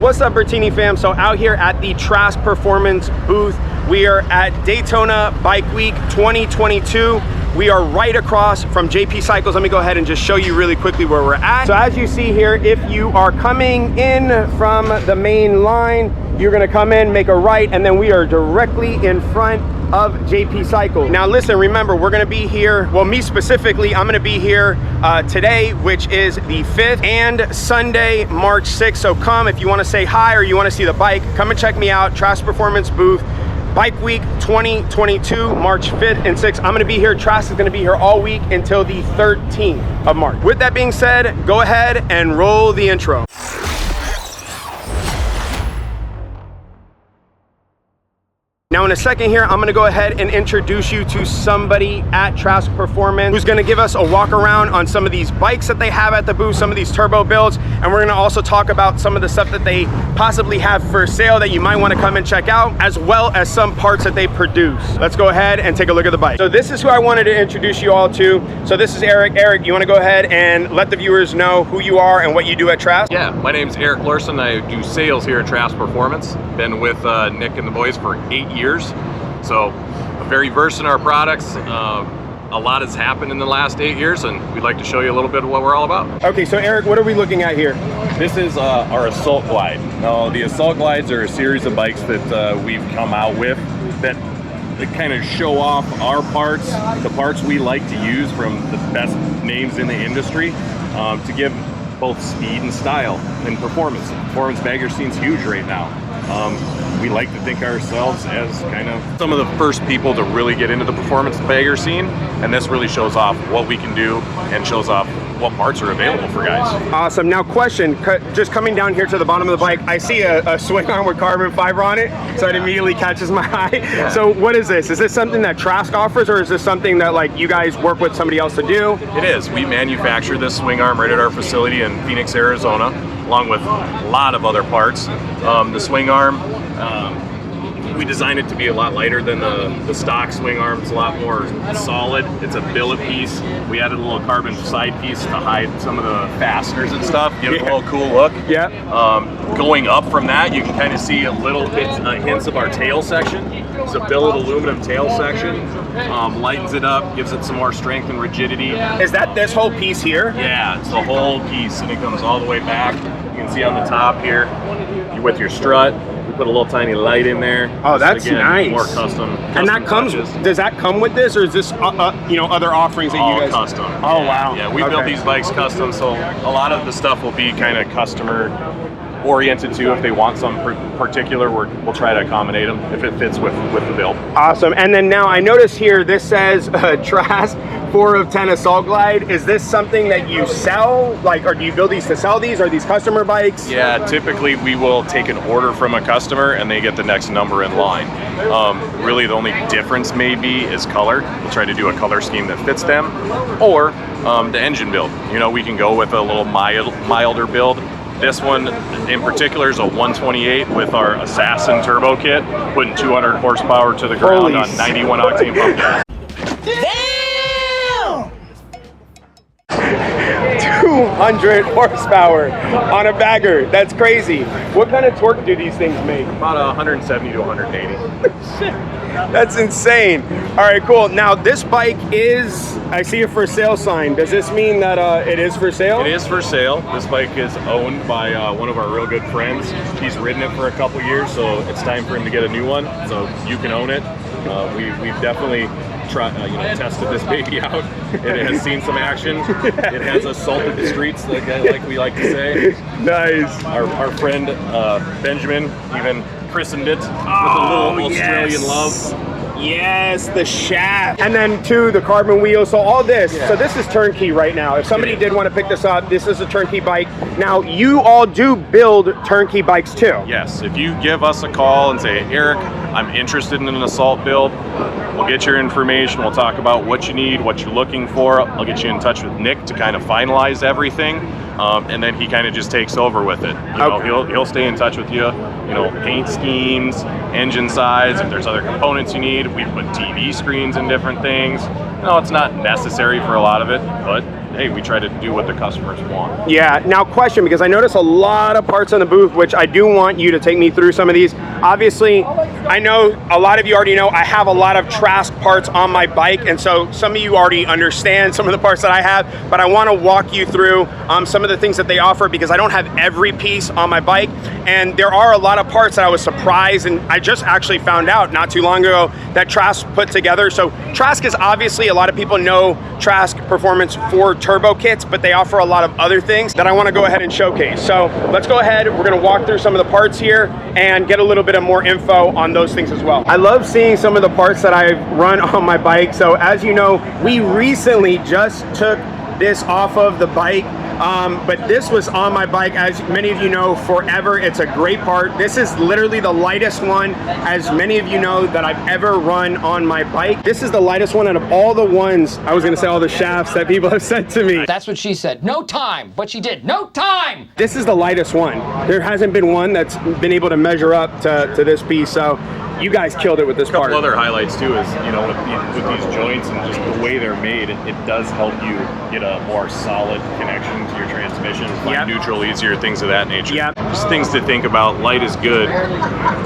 What's up, Bertini fam? So out here at the Trask Performance booth, we are at Daytona Bike Week 2022. We are right across from JP Cycles. Let me go ahead and just show you really quickly where we're at. So as you see here, if you are coming in from the main line, you're gonna come in, make a right, and then we are directly in front of JP Cycles. Now listen, remember, we're gonna be here, well, me specifically, I'm gonna be here today, which is the 5th, and Sunday, March 6th. So come if you wanna say hi or you wanna see the bike, come and check me out, Trask Performance booth, Bike Week 2022, March 5th and 6th. I'm gonna be here, Trask is gonna be here all week until the 13th of March. With that being said, go ahead and roll the intro. Now in a second here, I'm gonna go ahead and introduce you to somebody at Trask Performance who's gonna give us a walk around on some of these bikes that they have at the booth, some of these turbo builds, and we're gonna also talk about some of the stuff that they possibly have for sale that you might wanna come and check out, as well as some parts that they produce. Let's go ahead and take a look at the bike. So this is who I wanted to introduce you all to. So this is Eric. Eric, you wanna go ahead and let the viewers know who you are and what you do at Trask? Yeah, my name's Eric Larson. I do sales here at Trask Performance. Been with Nick and the boys for 8 years. So I'm very versed in our products. A lot has happened in the last 8 years, and we'd like to show you a little bit of what we're all about. Okay, so Eric, what are we looking at here? This is our Assault Glide. Now, the Assault Glides are a series of bikes that we've come out with that kind of show off our parts, the parts we like to use from the best names in the industry, to give both speed and style and performance. The performance bagger scene's huge right now. We like to think ourselves as kind of Some of the first people to really get into the performance bagger scene, and this really shows off what we can do and shows off what parts are available for guys. Awesome. Now question, just coming down here to the bottom of the bike, I see a swing arm with carbon fiber on it, so it immediately catches my eye. Yeah. So what is this? Is this something that Trask offers, or is this something that like you guys work with somebody else to do? It is. We manufacture this swing arm right at our facility in Phoenix, Arizona, along with a lot of other parts. The swing arm, we designed it to be a lot lighter than the stock swing arm. It's a lot more solid. It's a billet piece. We added a little carbon side piece to hide some of the fasteners and stuff, give it a little cool look. Yeah. Going up from that, you can kind of see a little bit hints of our tail section. It's a billet aluminum tail section. Lightens it up, gives it some more strength and rigidity. Is that this whole piece here? Yeah, it's the whole piece, and it comes all the way back. You can see on the top here, with your strut, we put a little tiny light in there. Oh, that's again, nice. More custom. And that comes, touches. does that come with this, or is this you know, other offerings that All you guys? custom. Oh, wow. Yeah, we build Okay. these bikes custom, so a lot of the stuff will be kind of customer oriented too. If they want some particular, we'll try to accommodate them if it fits with the build. Awesome. And then now I notice here this says Trask 4 of 10 Assault Glide. Is this something that you sell, like, or do you build these to sell these? Are these customer bikes? Yeah, typically we will take an order from a customer and they get the next number in line. Really the only difference maybe is color. We'll try to do a color scheme that fits them, or the engine build. You know, we can go with a little milder build. This one in particular is a 128 with our Assassin turbo kit, putting 200 horsepower to the ground on 91 octane pump gas. Damn! 200 horsepower on a bagger. That's crazy. What kind of torque do these things make? About 170 to 180. Shit. That's insane. All right, cool. Now this bike is, I see a for sale sign. Does this mean that it is for sale? It is for sale. This bike is owned by one of our real good friends. He's ridden it for a couple years, so it's time for him to get a new one. So you can own it. We've definitely tested this baby out. It has seen some action. It has assaulted the streets, like we like to say. Nice. Our friend Benjamin even christened it with a little Australian love. Yes, the shaft. And then too, the carbon wheel. So all this, so this is turnkey right now. If somebody did want to pick this up, this is a turnkey bike. Now, you all do build turnkey bikes too. Yes, if you give us a call and say, Eric, I'm interested in an assault build, we'll get your information, we'll talk about what you need, what you're looking for. I'll get you in touch with Nick to kind of finalize everything. And then he kind of just takes over with it. You know, he'll stay in touch with you. You know, paint schemes, engine size. If there's other components you need, we put TV screens and different things. No, it's not necessary for a lot of it, but hey, we try to do what the customers want. Yeah, now question, because I notice a lot of parts on the booth, which I do want you to take me through some of these. Obviously, I know a lot of you already know I have a lot of Trask parts on my bike, and so some of you already understand some of the parts that I have, but I want to walk you through some of the things that they offer, because I don't have every piece on my bike, and there are a lot of parts that I was surprised, and I just actually found out not too long ago that Trask put together. So Trask is obviously, a lot of people know Trask Performance for turbo kits, but they offer a lot of other things that I want to go ahead and showcase. So let's go ahead, we're going to walk through some of the parts here and get a little bit of more info on those things as well. I love seeing some of the parts that I run on my bike. So as you know, we recently just took this off of the bike, but this was on my bike, as many of you know, forever. It's a great part. This is literally the lightest one, as many of you know, that I've ever run on my bike. This is the lightest one out of all the ones, I was gonna say all the shafts that people have sent to me. That's what she said. No time, but she did. No time! This is the lightest one. There hasn't been one that's been able to measure up to this piece, so you guys killed it with this part. A couple other highlights too is, you know, with these joints and just the way they're made, it does help you get a more solid connection to your transmission, find neutral easier, things of that nature. Just things to think about. Light is good,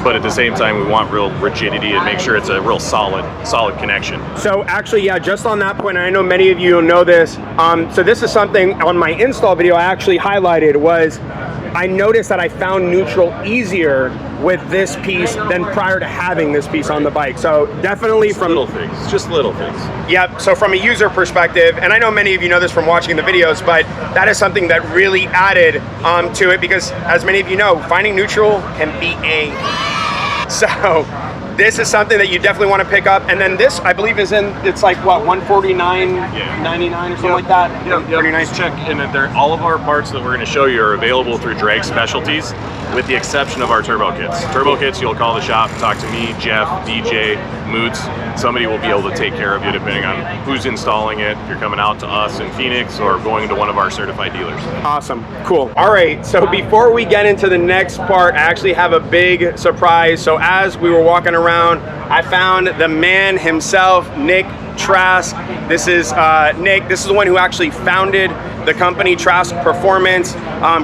but at the same time we want real rigidity and make sure it's a real solid connection. So actually, yeah, just on that point, I know many of you know this, so this is something on my install video I actually highlighted, was I noticed that I found neutral easier with this piece than prior to having this piece on the bike. So definitely from little things, just little things. Yep, so from a user perspective, and I know many of you know this from watching the videos, but that is something that really added to it, because as many of you know, finding neutral can be so this is something that you definitely want to pick up. And then this, I believe, is in, it's like what, $149.99 or something like that? Yeah, pretty nice. Check, and they're, all of our parts that we're going to show you are available through Drag Specialties, with the exception of our turbo kits. Turbo kits, you'll call the shop, talk to me, Jeff, DJ, Moots. Somebody will be able to take care of you depending on who's installing it, if you're coming out to us in Phoenix or going to one of our certified dealers. Awesome, cool. All right, so before we get into the next part, I actually have a big surprise. So as we were walking around, I found the man himself, Nick Trask. This is Nick. This is the one who actually founded the company Trask Performance.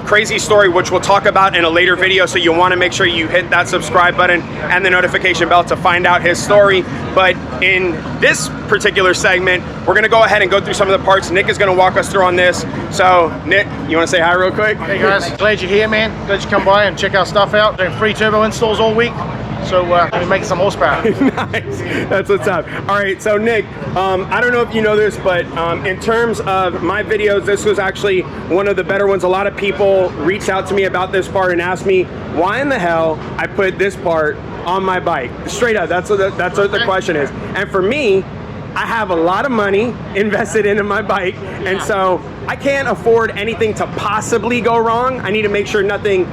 Crazy story, which we'll talk about in a later video, so you'll want to make sure you hit that subscribe button and the notification bell to find out his story. But in this particular segment, we're going to go ahead and go through some of the parts. Nick is going to walk us through on this. So Nick, you want to say hi real quick? Hey guys, glad you're here, man. Glad you come by and check our stuff out. Doing free turbo installs all week. So we're making some horsepower. Nice, that's what's up. All right, so Nick, I don't know if you know this, but in terms of my videos, this was actually one of the better ones. A lot of people reached out to me about this part and asked me why in the hell I put this part on my bike. Straight up, that's what the question is. And for me, I have a lot of money invested into my bike, and so I can't afford anything to possibly go wrong. I need to make sure nothing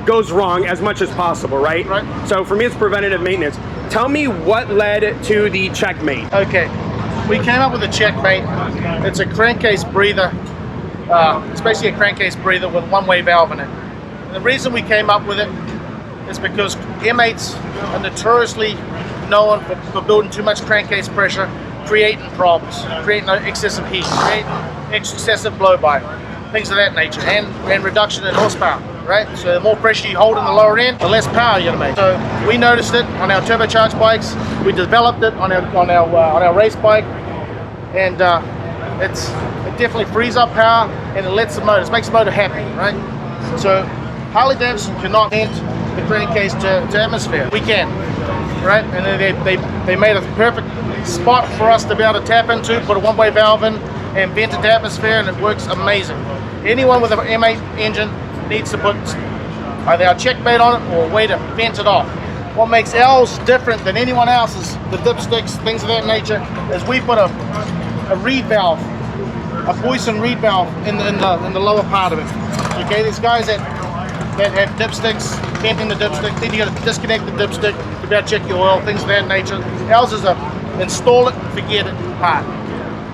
goes wrong as much as possible, right? Right. So for me, it's preventative maintenance. Tell me what led to the Checkmate. Okay, we came up with a Checkmate. It's a crankcase breather. It's basically a crankcase breather with one-way valve in it. And the reason we came up with it is because M8s are notoriously known for building too much crankcase pressure, creating problems, creating excessive heat, creating excessive blow-by, things of that nature, and reduction in horsepower. Right, so the more pressure you hold in the lower end, the less power you're gonna make. So we noticed it on our turbocharged bikes. We developed it on our race bike, and it definitely frees up power and it lets the motor, it makes the motor happy, right? So Harley-Davidson cannot vent the crankcase to atmosphere. We can, right? And then they made a perfect spot for us to be able to tap into, put a one-way valve in, and vent it to atmosphere, and it works amazing. Anyone with an M8 engine needs to put either a Checkmate on it or a way to vent it off. What makes ours different than anyone else's, the dipsticks, things of that nature, is we put a reed valve, a Boyson reed valve in the lower part of it. Okay, these guys that have dipsticks, venting the dipstick, then you got to disconnect the dipstick to be able to check your oil, things of that nature. Ours is a install it, forget it part.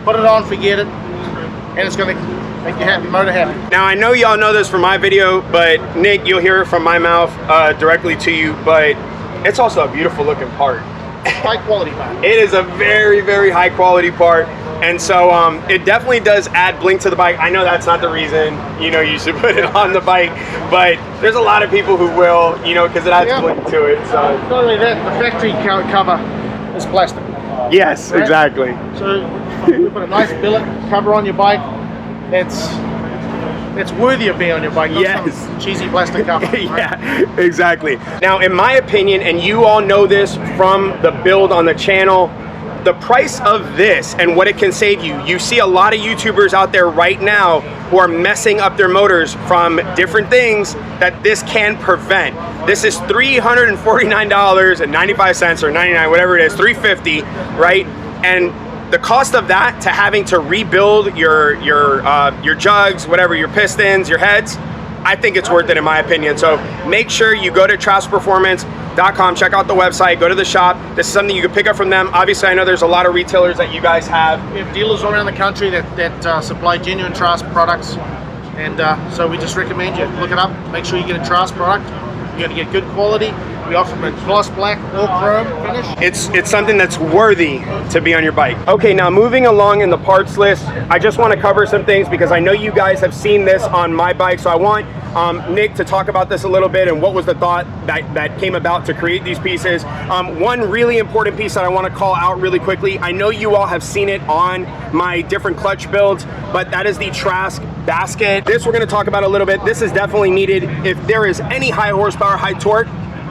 Put it on, forget it, and it's going to make you happy, motor happy. Now I know y'all know this from my video, but Nick, you'll hear it from my mouth directly to you, but it's also a beautiful looking part. High quality part. It is a very, very high quality part. And so it definitely does add blink to the bike. I know that's not the reason, you know, you should put it on the bike, but there's a lot of people who will, you know, because it adds blink to it. So not only that, the factory cover is plastic. yes, right? exactly. So you put a nice billet cover on your bike. It's worthy of being on your bike. Not Yes. some cheesy plastic cover. Right? Yeah, exactly. Now, in my opinion, and you all know this from the build on the channel, the price of this and what it can save you. You see a lot of YouTubers out there right now who are messing up their motors from different things that this can prevent. This is $349.95 or 99, whatever it is, $350, right? And the cost of that to having to rebuild your jugs, whatever, your pistons, your heads, I think it's worth it in my opinion. So make sure you go to traskperformance.com, check out the website, go to the shop. This is something you can pick up from them. Obviously, I know there's a lot of retailers that you guys have. We have dealers all around the country that supply genuine Trask products, and so we just recommend you look it up. Make sure you get a Trask product. You're going to get good quality. We offer them a gloss black or chrome finish. It's something that's worthy to be on your bike. Okay, now moving along in the parts list, I just want to cover some things because I know you guys have seen this on my bike, so I want Nick to talk about this a little bit and what was the thought that came about to create these pieces. One really important piece that I want to call out really quickly, I know you all have seen it on my different clutch builds, but that is the Trask Basket. This we're going to talk about a little bit. This is definitely needed if there is any high horsepower, high torque.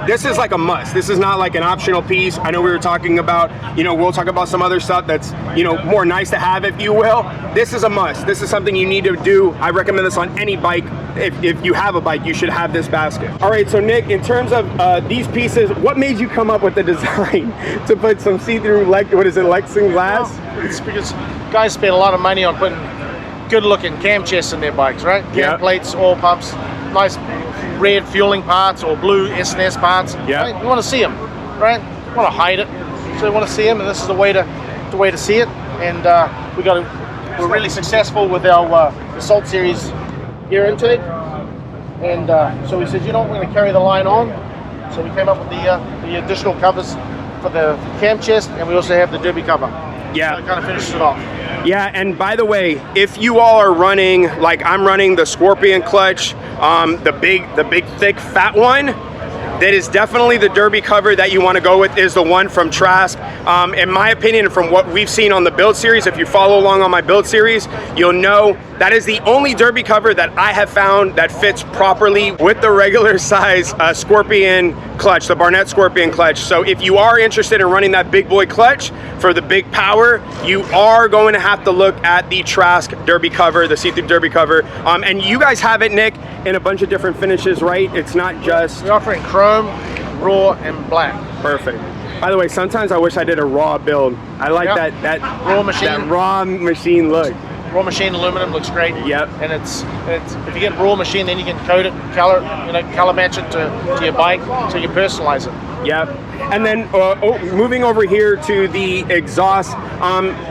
This is like a must. This is not like an optional piece. I know we were talking about, you know, we'll talk about some other stuff that's, you know, more nice to have, if you will. This is a must. This is something you need to do. I recommend this on any bike. If you have a bike, you should have this basket. All right, so Nick, in terms of these pieces, what made you come up with the design to put some see-through, Lexan glass? Well, it's because guys spend a lot of money on putting good-looking cam chests in their bikes, right? Cam plates, oil pumps, nice red fueling parts or blue S&S parts. Yeah. Right? You want to see them, right? You want to hide it, so you want to see them, and this is the way to see it. And we're really successful with our Assault Series gear intake, and so we said, you know, we're going to carry the line on. So we came up with the additional covers for the cam chest, and we also have the derby cover. Yeah. So it kind of finishes it off. Yeah, and by the way, if you all are running, like I'm running the Scorpion clutch, the big thick fat one, that is definitely the derby cover that you want to go with, is the one from Trask. In my opinion, from what we've seen on the build series, if you follow along on my build series, you'll know that is the only derby cover that I have found that fits properly with the regular size Scorpion clutch, the Barnett Scorpion clutch. So if you are interested in running that big boy clutch for the big power, you are going to have to look at the Trask derby cover, the see-through derby cover. And you guys have it, Nick, in a bunch of different finishes, right? It's not just... We're offering chrome, raw, and black. Perfect. By the way, sometimes I wish I did a raw build. I like that raw machine. That raw machine look. Raw machine aluminum looks great. Yep. And it's if you get raw machine, then you can coat it, color match it to your bike, so you personalize it. Yep. And then moving over here to the exhaust.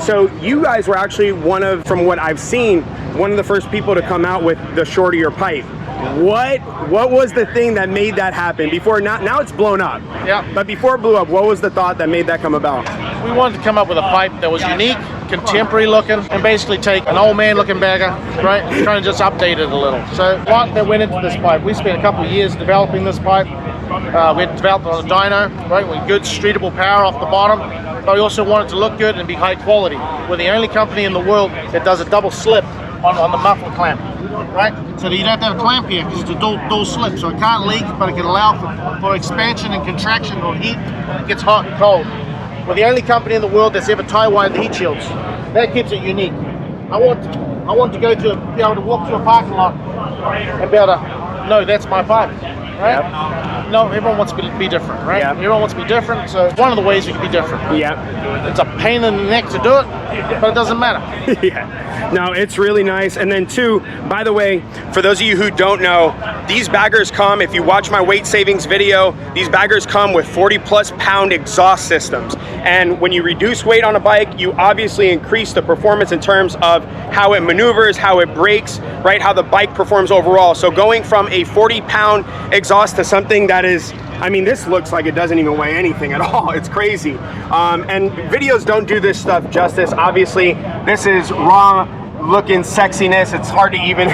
So you guys were actually from what I've seen, one of the first people to come out with the shorter pipe. What was the thing that made that happen? Before, now it's blown up. Yeah. But before it blew up, what was the thought that made that come about? We wanted to come up with a pipe that was unique, contemporary looking, and basically take an old man looking bagger, right, and trying to just update it a little. So a lot that went into this pipe. We spent a couple of years developing this pipe. We had developed it on a dyno, right, with good streetable power off the bottom. But we also wanted to look good and be high quality. We're the only company in the world that does a double slip on the muffler clamp, right? So that you don't have to have a clamp here because it's a dual slip, so it can't leak, but it can allow for expansion and contraction or heat when it gets hot and cold. We're the only company in the world that's ever tie wired the heat shields. That keeps it unique. I want to be able to walk through a parking lot and be able to know that's my pipe, right? Yep. No, everyone wants to be different, right? Yep. Everyone wants to be different, so it's one of the ways you can be different. Yep. It's a pain in the neck to do it, but it doesn't matter. Yeah. No, it's really nice. And then two, by the way, for those of you who don't know, these baggers come, if you watch my weight savings video, these baggers come with 40+ pound exhaust systems. And when you reduce weight on a bike, you obviously increase the performance in terms of how it maneuvers, how it brakes, right? How the bike performs overall. So going from a 40-pound exhaust to something that is I mean, this looks like it doesn't even weigh anything at all. It's crazy. And videos don't do this stuff justice. Obviously, this is raw looking sexiness. It's hard to even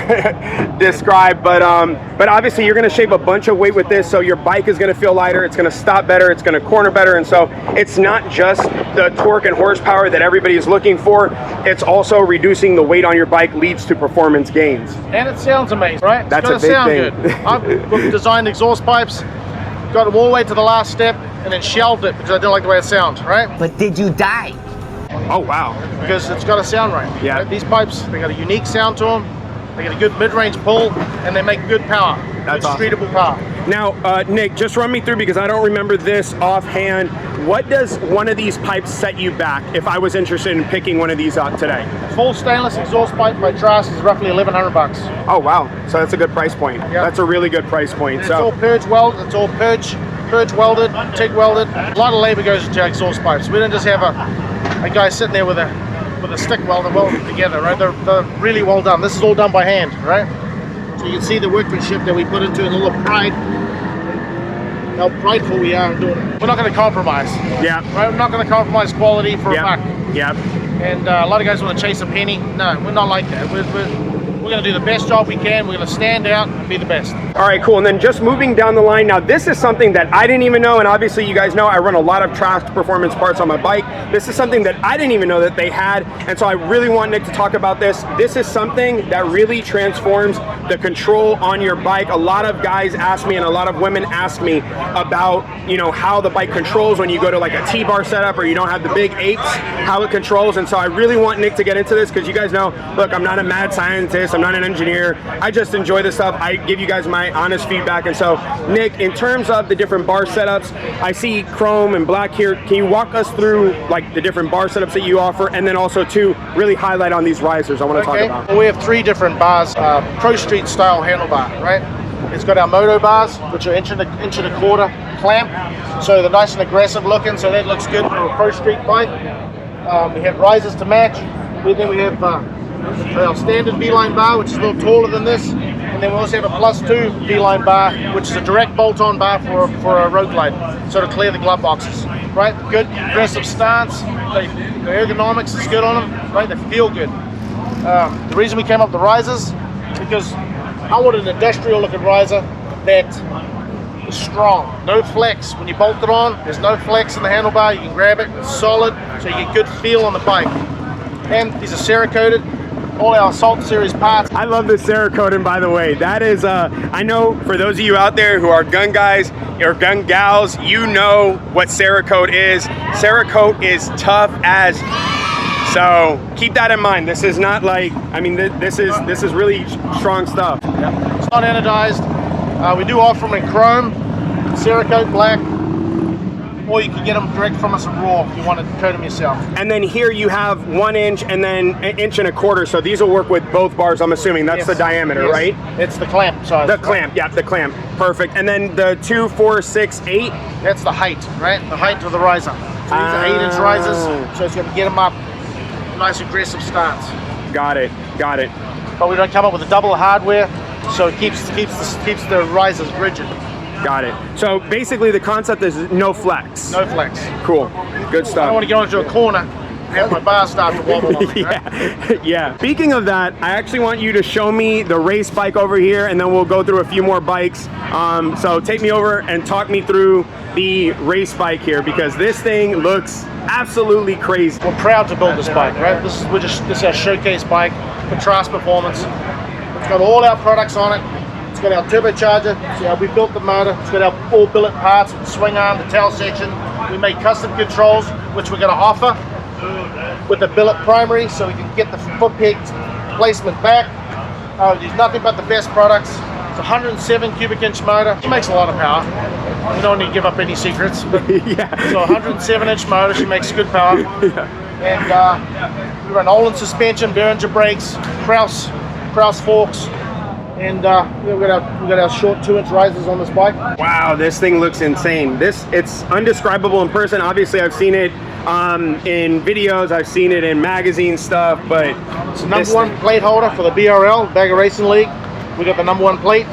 describe, but obviously you're going to shave a bunch of weight with this, so your bike is going to feel lighter, it's going to stop better, it's going to corner better, and so it's not just the torque and horsepower that everybody is looking for, it's also reducing the weight on your bike leads to performance gains. And it sounds amazing, right? That's it's a big sound thing. Good. I've designed exhaust pipes, got them all the way to the last step, and then shelved it because I didn't like the way it sounds, right? But did you die? Oh wow. Because it's got to sound right. Yeah. Right? These pipes, they got a unique sound to them. They get a good mid-range pull, and they make good power. That's good streetable power. Now, Nick, just run me through, because I don't remember this offhand. What does one of these pipes set you back if I was interested in picking one of these up today? Full stainless exhaust pipe by Trask is roughly $1,100. Oh wow, so that's a good price point. Yeah. That's a really good price point. And So it's all purge welded. It's all purge welded, TIG welded. A lot of labor goes into our exhaust pipes. We don't just have a guy sitting there with a stick welder welded together, right? They're really well done. This is all done by hand, right? So you can see the workmanship that we put into it, and a little pride, how prideful we are in doing it. We're not going to compromise. yeah, Right? We're not going to compromise quality for a buck. yeah. And a lot of guys want to chase a penny. No, we're not like that. We're going to do the best job we can. We're going to stand out and be the best. All right, cool. And then just moving down the line, now this is something that I didn't even know, and obviously you guys know I run a lot of Trask Performance parts on my bike. This is something that I didn't even know that they had, and so I really want Nick to talk about this. This is something that really transforms the control on your bike. A lot of guys ask me, and a lot of women ask me about, you know, how the bike controls when you go to like a T-bar setup or you don't have the big eights, how it controls. And so I really want Nick to get into this, because you guys know, look, I'm not a mad scientist, I'm not an engineer, I just enjoy this stuff. I give you guys my honest feedback. And so Nick, in terms of the different bar setups, I see chrome and black here. Can you walk us through like the different bar setups that you offer, and then also to really highlight on these risers I want to talk about? Well, we have 3 different bars, Pro Street style handlebar, right? It's got our Moto Bars, which are inch and a quarter clamp, so they're nice and aggressive looking, so that looks good for a Pro Street bike. We have risers to match. Then we have our standard V-line bar, which is a little taller than this, and then we also have a +2 V-line bar, which is a direct bolt-on bar for a road glide, so to clear the glove boxes. Right, good aggressive stance. The ergonomics is good on them. Right, they feel good. The reason we came up with the risers, because I want an industrial looking riser that is strong, no flex. When you bolt it on, there's no flex in the handlebar. You can grab it, it's solid, so you get good feel on the bike. And these are Cerakoted. All our Assault Series parts. I love the Cerakoting, by the way. That is, I know for those of you out there who are gun guys or gun gals, you know what Cerakote is. Cerakote is tough as, so keep that in mind. This is not like, I mean, this is really strong stuff. Yep. It's not anodized. We do offer them in chrome, Cerakote black, or you can get them direct from us in raw if you want to coat them yourself. And then here you have 1 inch and then 1.25 inches. So these will work with both bars, I'm assuming. That's the diameter, right? It's the clamp size. The clamp, yeah, the clamp. Perfect. And then the 2, 4, 6, 8. That's the height, right? The height of the riser. So these are 8-inch risers, so it's going to get them up nice aggressive stance. Got it, got it. But we don't come up with a double hardware, so it keeps the risers rigid. Got it. So basically the concept is no flex. No flex. Cool. Good stuff. I don't want to go into a corner and have my bar start to wobble on me, right? Yeah, yeah. Speaking of that, I actually want you to show me the race bike over here, and then we'll go through a few more bikes. So take me over and talk me through the race bike here, because this thing looks absolutely crazy. We're proud to build this bike, right? This is our showcase bike for Trask Performance. It's got all our products on it. It's got our turbocharger, so we built the motor. It's got our all billet parts, the swing arm, the tail section. We made custom controls, which we're going to offer with the billet primary, so we can get the foot peg placement back. There's nothing but the best products. It's a 107 cubic inch motor. She makes a lot of power. We don't need to give up any secrets. But Yeah. So 107 inch motor, she makes good power. Yeah. And we run Olin suspension, Behringer brakes, Kraus forks. And we've got our short 2-inch risers on this bike. Wow, this thing looks insane. It's undescribable in person. Obviously, I've seen it in videos, I've seen it in magazine stuff, but it's the number 1 plate holder for the BRL, Bagger Racing League. We got the number 1 plate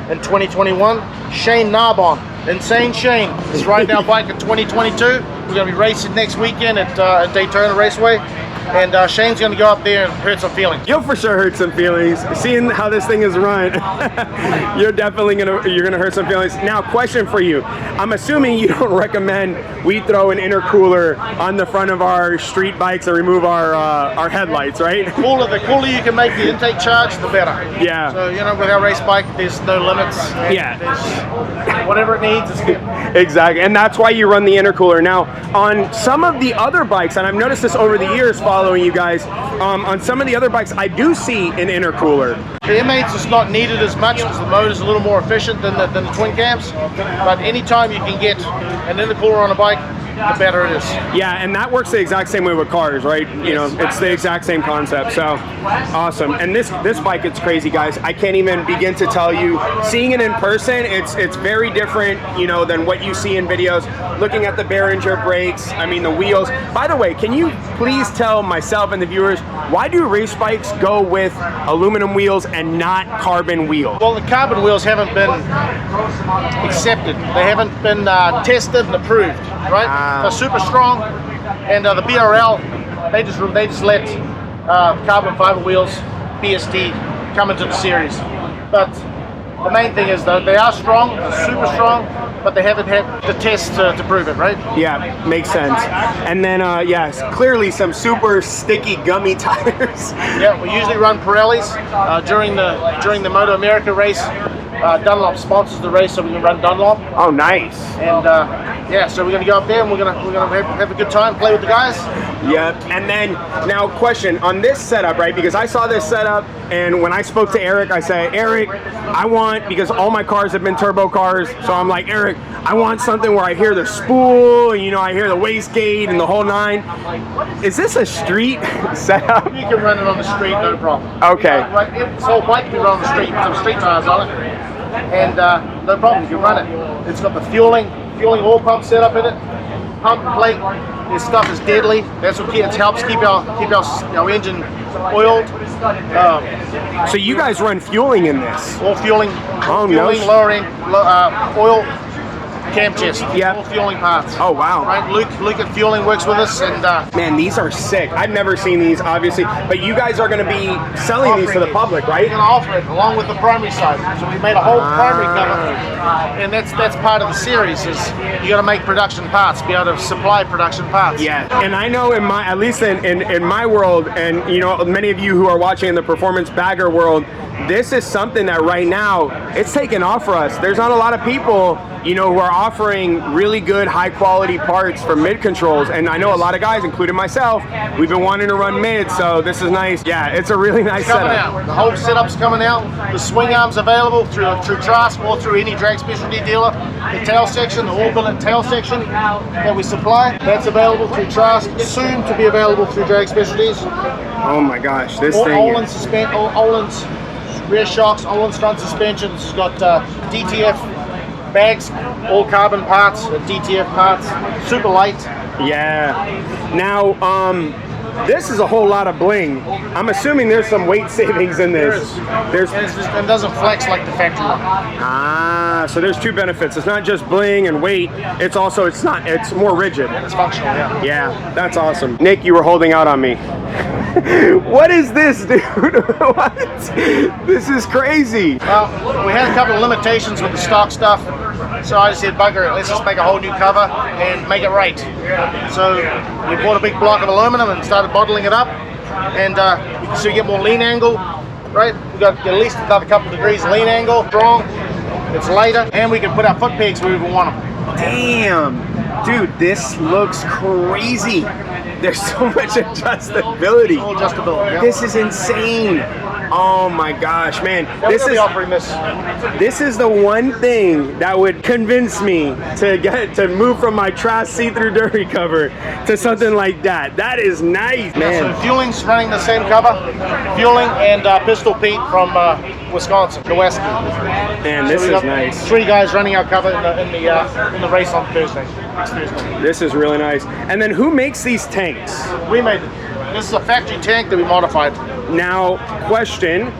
in 2021. Shane Narbonne Insane Shane is riding our bike in 2022. We're going to be racing next weekend at Daytona Raceway. And Shane's going to go up there and hurt some feelings. You'll for sure hurt some feelings. Seeing how this thing is run, you're gonna hurt some feelings. Now, question for you. I'm assuming you don't recommend we throw an intercooler on the front of our street bikes and remove our headlights, right? The cooler you can make the intake charge, the better. Yeah. So, you know, with our race bike, there's no limits. Yeah. There's whatever it needs, it's good. Exactly, and that's why you run the intercooler. Now, on some of the other bikes, and I've noticed this over the years following you guys, on some of the other bikes, I do see an intercooler. The M8's is not needed as much because the motor's a little more efficient than the twin cams. But anytime you can get an intercooler on a bike, the better it is. Yeah, and that works the exact same way with cars, right? You know, it's the exact same concept. So awesome. And this bike, it's crazy, guys. I can't even begin to tell you. Seeing it in person, it's very different, you know, than what you see in videos. Looking at the Behringer brakes, I mean the wheels. By the way, can you please tell myself and the viewers, why do race bikes go with aluminum wheels and not carbon wheels? Well, the carbon wheels haven't been accepted. They haven't been tested and approved, right? They're super strong, and the BRL, they just let carbon fiber wheels, BSD, come into the series. But the main thing is though, they are strong, they're super strong, but they haven't had the test to prove it, right? Yeah, makes sense. And then, yes, clearly some super sticky gummy tires. Yeah, we usually run Pirellis during the Moto America race. Dunlop sponsors the race, so we can run Dunlop. Oh, nice. And yeah, so we're gonna go up there and we're gonna have a good time, play with the guys. Yep. And then now, question on this setup, right? Because I saw this setup, and when I spoke to Eric, I said, Eric, I want, because all my cars have been turbo cars, so I'm like, Eric, I want something where I hear the spool, and, you know, I hear the wastegate and the whole nine. Is this a street setup? You can run it on the street, no problem. Okay. This whole bike can run on the street with some street tires on it, and no problem, you can run it. It's got the fueling oil pump set up in it, pump plate. This stuff is deadly. That's what it helps keep our engine oiled. So you guys run fueling in this? All fueling, lowering, oil, cam chest. Yeah. All fueling parts. Oh wow. Right, Luke at Fueling works with us, and man, these are sick. I've never seen these, obviously, but you guys are going to be selling these to the public, right? We're going to offer it along with the primary side. So we made a whole primary cover, and that's part of the series. Is you got to make production parts, be able to supply production parts. Yeah, and I know at least in my world, and you know, many of you who are watching in the performance bagger world, this is something that right now it's taken off for us. There's not a lot of people, you know, who are offering really good high quality parts for mid controls, and I know a lot of guys, including myself, we've been wanting to run mid, so this is nice. Yeah, it's a really nice setup. Out. The whole setup's coming out. The swing arms available through Trask or through any drag specialty dealer. The tail section, the all billet tail section that we supply, that's available through Trask, soon to be available through drag specialties. Oh my gosh, this thing. Olin's rear shocks, Olin's front suspensions. It's got DTF bags, all carbon parts, DTF parts, super light. Yeah. Now, this is a whole lot of bling. I'm assuming there's some weight savings in this. It doesn't flex like the factory one. Ah, so there's two benefits. It's not just bling and weight. It's more rigid. It's functional, yeah. Yeah, that's awesome. Nick, you were holding out on me. What is this, dude? What? This is crazy. Well, we had a couple of limitations with the stock stuff, so I just said, bugger it, let's just make a whole new cover and make it right. So we bought a big block of aluminum and started bottling it up, and so you get more lean angle, right? We got at least another couple of degrees lean angle, strong, it's lighter, and we can put our foot pegs where we want them. Damn, dude, this looks crazy. There's so much adjustability. Full adjustability, yeah. This is insane. Oh my gosh, man. Yeah, this is offering this. This is the one thing that would convince me to move from my Trask see-through derby cover to something like that. That is nice, man. So Fueling's running the same cover. Fueling and Pistol Pete from Wisconsin, Noweski. Man, this is nice. 3 guys running our cover in the race on Thursday. Next Thursday. This is really nice. And then who makes these tanks? We made it. This is a factory tank that we modified. Now, question,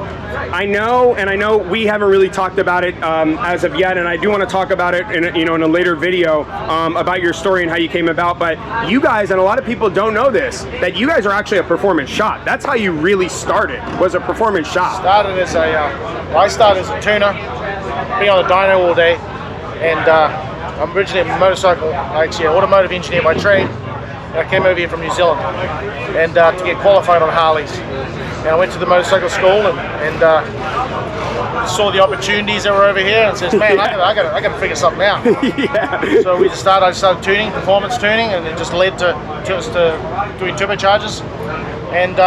I know we haven't really talked about it as of yet, and I do want to talk about it in a later video about your story and how you came about. But you guys, and a lot of people don't know this, that you guys are actually a performance shop. That's how you really started, was a performance shop. I started as a tuner, being on the dyno all day, and I'm originally a motorcycle, actually an automotive engineer by trade. And I came over here from New Zealand and to get qualified on Harleys. And I went to the motorcycle school and saw the opportunities that were over here and says, man, I gotta figure something out. Yeah. So I started tuning, performance tuning, and it just led to us doing turbochargers. And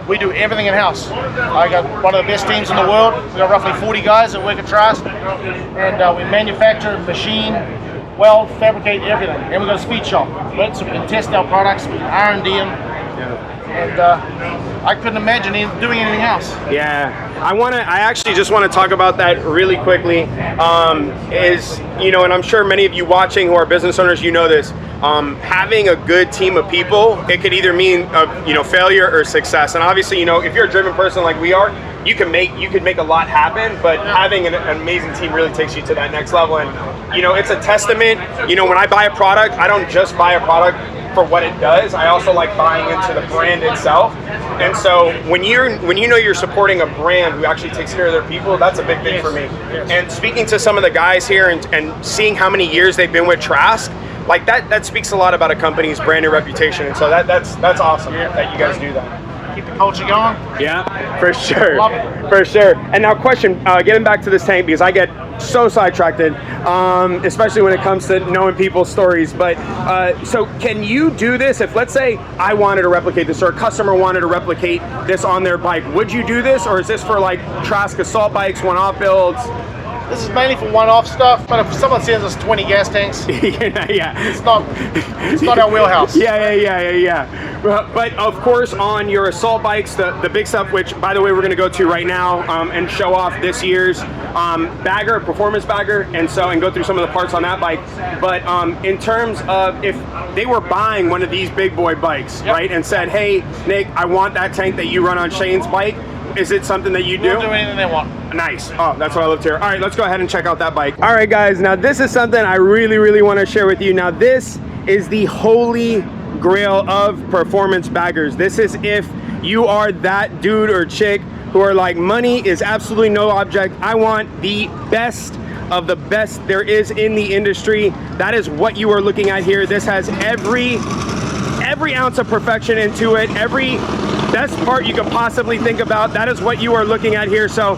we do everything in-house. I got one of the best teams in the world. We got roughly 40 guys that work at Trask, and we manufacture, machine, weld, fabricate everything. And we got a speed shop, right? So we can test our products, we can R&D them. And I couldn't imagine doing anything else. Yeah, I actually just want to talk about that really quickly. And I'm sure many of you watching who are business owners, you know this. Having a good team of people, it could either mean failure or success. And obviously, if you're a driven person like we are, you could make a lot happen. But having an amazing team really takes you to that next level. And it's a testament. When I buy a product, I don't just buy a product for what it does. I also like buying into the brand itself. And so when you know you're supporting a brand who actually takes care of their people, that's a big thing for me. Yes. And speaking to some of the guys here and seeing how many years they've been with Trask, like that speaks a lot about a company's brand and reputation. And so that's awesome that you guys do that. Keep the culture going. Yeah, for sure. Love it. For sure. And now question, getting back to this tank, because I get so sidetracked, especially when it comes to knowing people's stories. But so can you do this if, let's say, I wanted to replicate this or a customer wanted to replicate this on their bike? Would you do this, or is this for like Trask assault bikes, one-off builds? This is mainly for one-off stuff, but if someone sends us 20 gas tanks, it's not our wheelhouse. Yeah. But of course, on your assault bikes, the big stuff, which by the way we're going to go to right now and show off this year's bagger, performance bagger, and go through some of the parts on that bike. But in terms of if they were buying one of these big boy bikes, right, and said, hey Nick, I want that tank that you run on Shane's bike, is it something that you do? We'll do anything they want. Nice. Oh, that's what I love to hear. All right, let's go ahead and check out that bike. All right, guys, now this is something I really want to share with you. Now, this is the holy grail of performance baggers. This is if you are that dude or chick who are like, money is absolutely no object. I want the best of the best there is in the industry. That is what you are looking at here. This has every ounce of perfection into it, every best part you could possibly think about. That is what you are looking at here. So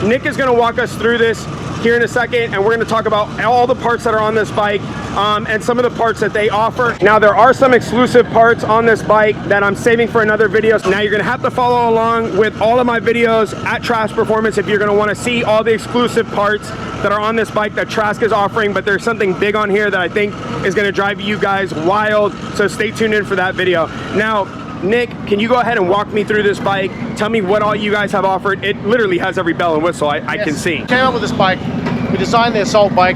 Nick is going to walk us through this here in a second, and we're going to talk about all the parts that are on this bike and some of the parts that they offer. Now, there are some exclusive parts on this bike that I'm saving for another video. So now you're going to have to follow along with all of my videos at Trask Performance if you're going to want to see all the exclusive parts that are on this bike that Trask is offering. But there's something big on here that I think is going to drive you guys wild, so stay tuned in for that video. Now, Nick, can you go ahead and walk me through this bike? Tell me what all you guys have offered. It literally has every bell and whistle I can see. We came up with this bike. We designed the assault bike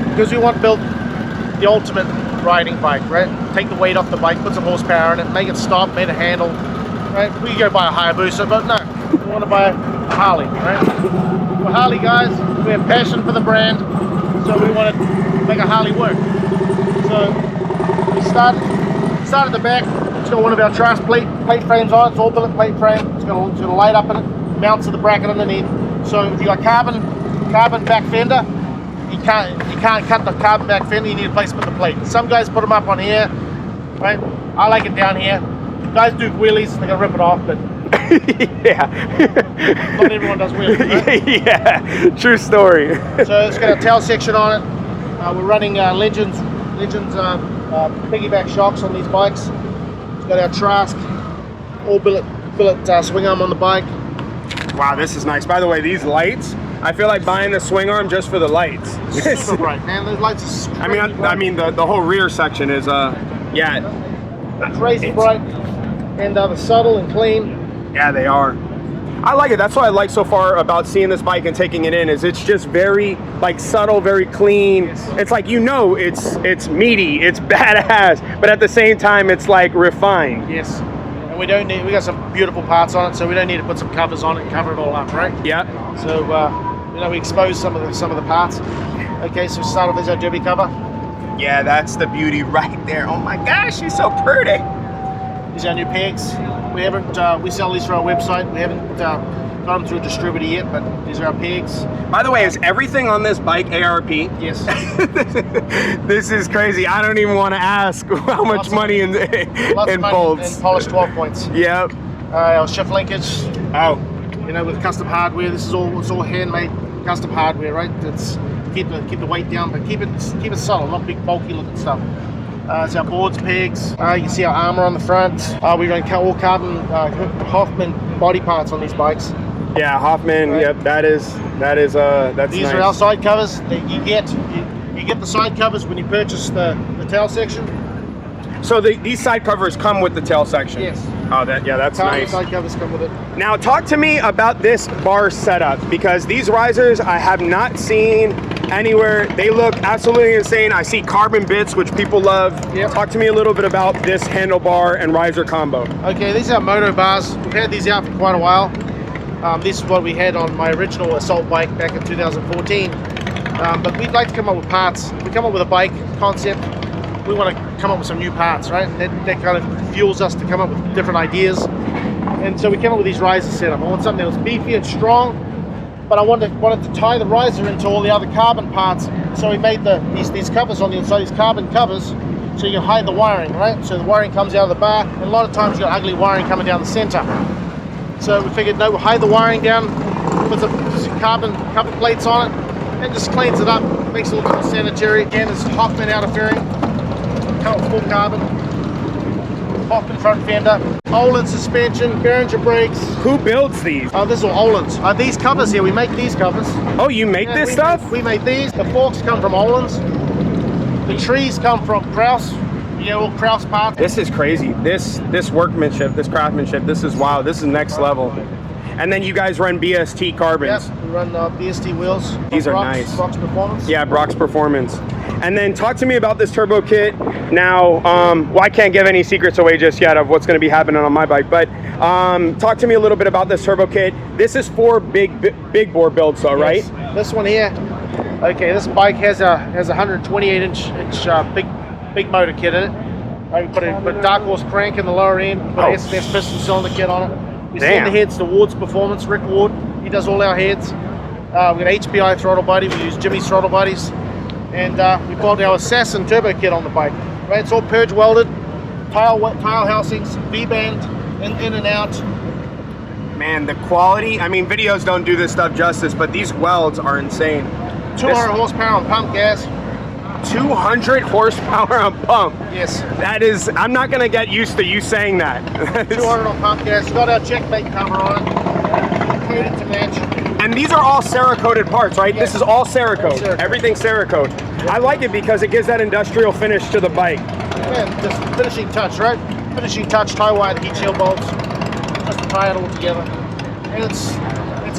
because we want to build the ultimate riding bike, right? Take the weight off the bike, put some horsepower in it, make it stop, make it handle, right? We could go buy a Hayabusa, but no, we want to buy a Harley, right? We're Harley guys. We have passion for the brand, so we want to make a Harley work. So we started at the back. It's got one of our Trask plate frames on it. It's all billet plate frame. It's got a light up in it, mounts to the bracket underneath. So if you got carbon back fender, you can't cut the carbon back fender. You need a place to put the plate. Some guys put them up on here, right? I like it down here. Guys do wheelies, they gotta rip it off, but not everyone does wheelies, right? Yeah, true story. So it's got a tail section on it. We're running Legends piggyback shocks on these bikes. Got our Trask all billet swing arm on the bike. Wow, this is nice. By the way, these lights, I feel like buying the swing arm just for the lights. Super bright, man. Those lights are I mean the whole rear section is crazy bright, and they're subtle and clean. Yeah, they are. I like it. That's what I like so far about seeing this bike and taking it in, is it's just very like subtle, very clean. It's like, it's meaty, it's badass, but at the same time it's like refined. Yes. and we got some beautiful parts on it, so we don't need to put some covers on it and cover it all up, right? Yeah. So we expose some of the parts. Okay, so we start off with our derby cover. Yeah, that's the beauty right there. Oh my gosh, she's so pretty. These are our new pegs. We sell these through our website. We haven't got them through a distributor yet, but these are our pegs. By the way, is everything on this bike ARP? Yes. This is crazy. I don't even want to ask how much money in bolts. And polished 12 points. Yep. Our shift linkage. Oh. With custom hardware. It's all handmade custom hardware, right? It's keep the weight down, but keep it subtle, not big bulky looking stuff. It's our boards, pegs. You can see our armor on the front. We run all carbon Hoffman body parts on these bikes. Yeah, Hoffman. Right. Yep, that's These nice. are our side covers. You get the side covers when you purchase the tail section. So these side covers come with the tail section? Yes. Oh, that's nice. Side covers come with it. Now talk to me about this bar setup, because these risers I have not seen anywhere. They look absolutely insane. I see carbon bits, which people love. Yep. Talk to me a little bit about this handlebar and riser combo. Okay, these are Moto Bars. We've had these out for quite a while. This is what we had on my original assault bike back in 2014. But we'd like to come up with parts. We come up with a bike concept. We want to come up with some new parts, right? That kind of fuels us to come up with different ideas. And so we came up with these riser setup. I want something that was beefy and strong, but I wanted to tie the riser into all the other carbon parts. So we made these covers on the inside, these carbon covers, so you can hide the wiring, right? So the wiring comes out of the bar, and a lot of times you've got ugly wiring coming down the center. So we figured, no, we'll hide the wiring down, put some carbon cover plates on it, and just cleans it up, makes it look more sanitary. Again, it's Hoffman outer fairing, full carbon, Hoffman front fender, Olin suspension, Behringer brakes. Who builds these? This is all Olin's. These covers here, we make these covers. Oh, you make this stuff? We made these. The forks come from Olin's. The trees come from Kraus. All Kraus parts. This is crazy. This workmanship, this craftsmanship, this is wild. This is next level. And then you guys run BST carbons. Yes, we run BST wheels. These are nice. Trask Performance. Yeah, Brock's Performance. And then talk to me about this turbo kit. Now, well, I can't give any secrets away just yet of what's going to be happening on my bike, but talk to me a little bit about this turbo kit. This is for big bore builds, though, right? Yes. This one here. Okay, this bike has a 128-inch big motor kit in it. I put a Dark Horse crank in the lower end. Put an S&S piston cylinder kit on it. We send the heads to Ward's Performance, Rick Ward. He does all our heads. We've got HPI throttle body. We use Jimmy's throttle bodies. And we built our Assassin turbo kit on the bike. Right, it's all purge welded, tile housings, V-band, in and out. Man, the quality, I mean, videos don't do this stuff justice, but these welds are insane. 200 horsepower on pump gas. 200 horsepower on pump. Yes. That is, I'm not going to get used to you saying that. 200 on pump gas. We've got our checkmate cover on it. Coated to match. And these are all Cerakoted parts, right? Yes. This is all Cerakote. Cerakote. Everything's Cerakote. Yep. I like it because it gives that industrial finish to the bike. Yeah, just finishing touch, right? Finishing touch, tie wire, the heat shield bolts. Just to tie it all together. And it's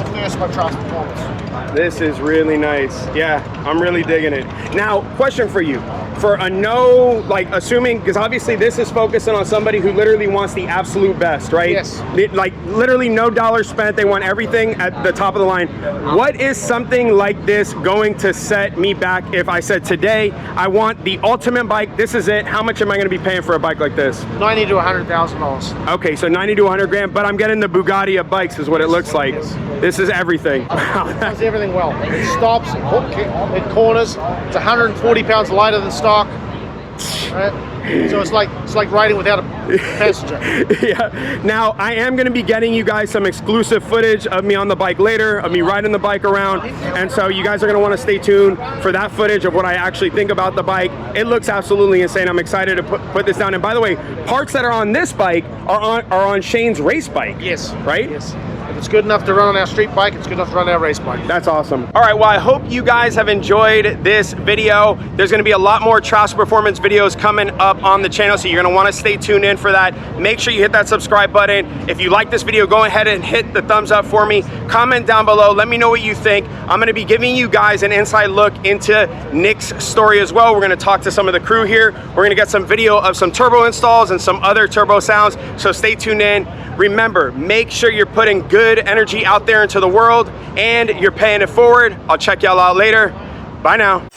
a first by Trask Performance. This is really nice. Yeah, I'm really digging it. Now, question for you. For a no, like assuming, because obviously this is focusing on somebody who literally wants the absolute best, right? Yes. Like literally no dollars spent. They want everything at the top of the line. What is something like this going to set me back if I said today, I want the ultimate bike, this is it. How much am I going to be paying for a bike like this? $90,000 to $100,000. Okay, so 90 to 100 grand, but I'm getting the Bugatti of bikes is what it looks like. Yes. This is everything. It does everything well. It stops, it corners. It's 140 pounds lighter than stock. Right? So it's like riding without a passenger. Yeah. Now I am going to be getting you guys some exclusive footage of me on the bike later, of me riding the bike around, and so you guys are going to want to stay tuned for that footage of what I actually think about the bike. It looks absolutely insane. I'm excited to put this down. And by the way, parts that are on this bike are on Shane's race bike. Yes. Right? Yes. it's good enough to run on our street bike, it's good enough to run our race bike. That's awesome. All right, well, I hope you guys have enjoyed this video. There's gonna be a lot more Trask Performance videos coming up on the channel, so you're gonna wanna stay tuned in for that. Make sure you hit that subscribe button. If you like this video, go ahead and hit the thumbs up for me. Comment down below, let me know what you think. I'm gonna be giving you guys an inside look into Nick's story as well. We're gonna talk to some of the crew here. We're gonna get some video of some turbo installs and some other turbo sounds, so stay tuned in. Remember, make sure you're putting good energy out there into the world and you're paying it forward. I'll check y'all out later. Bye now.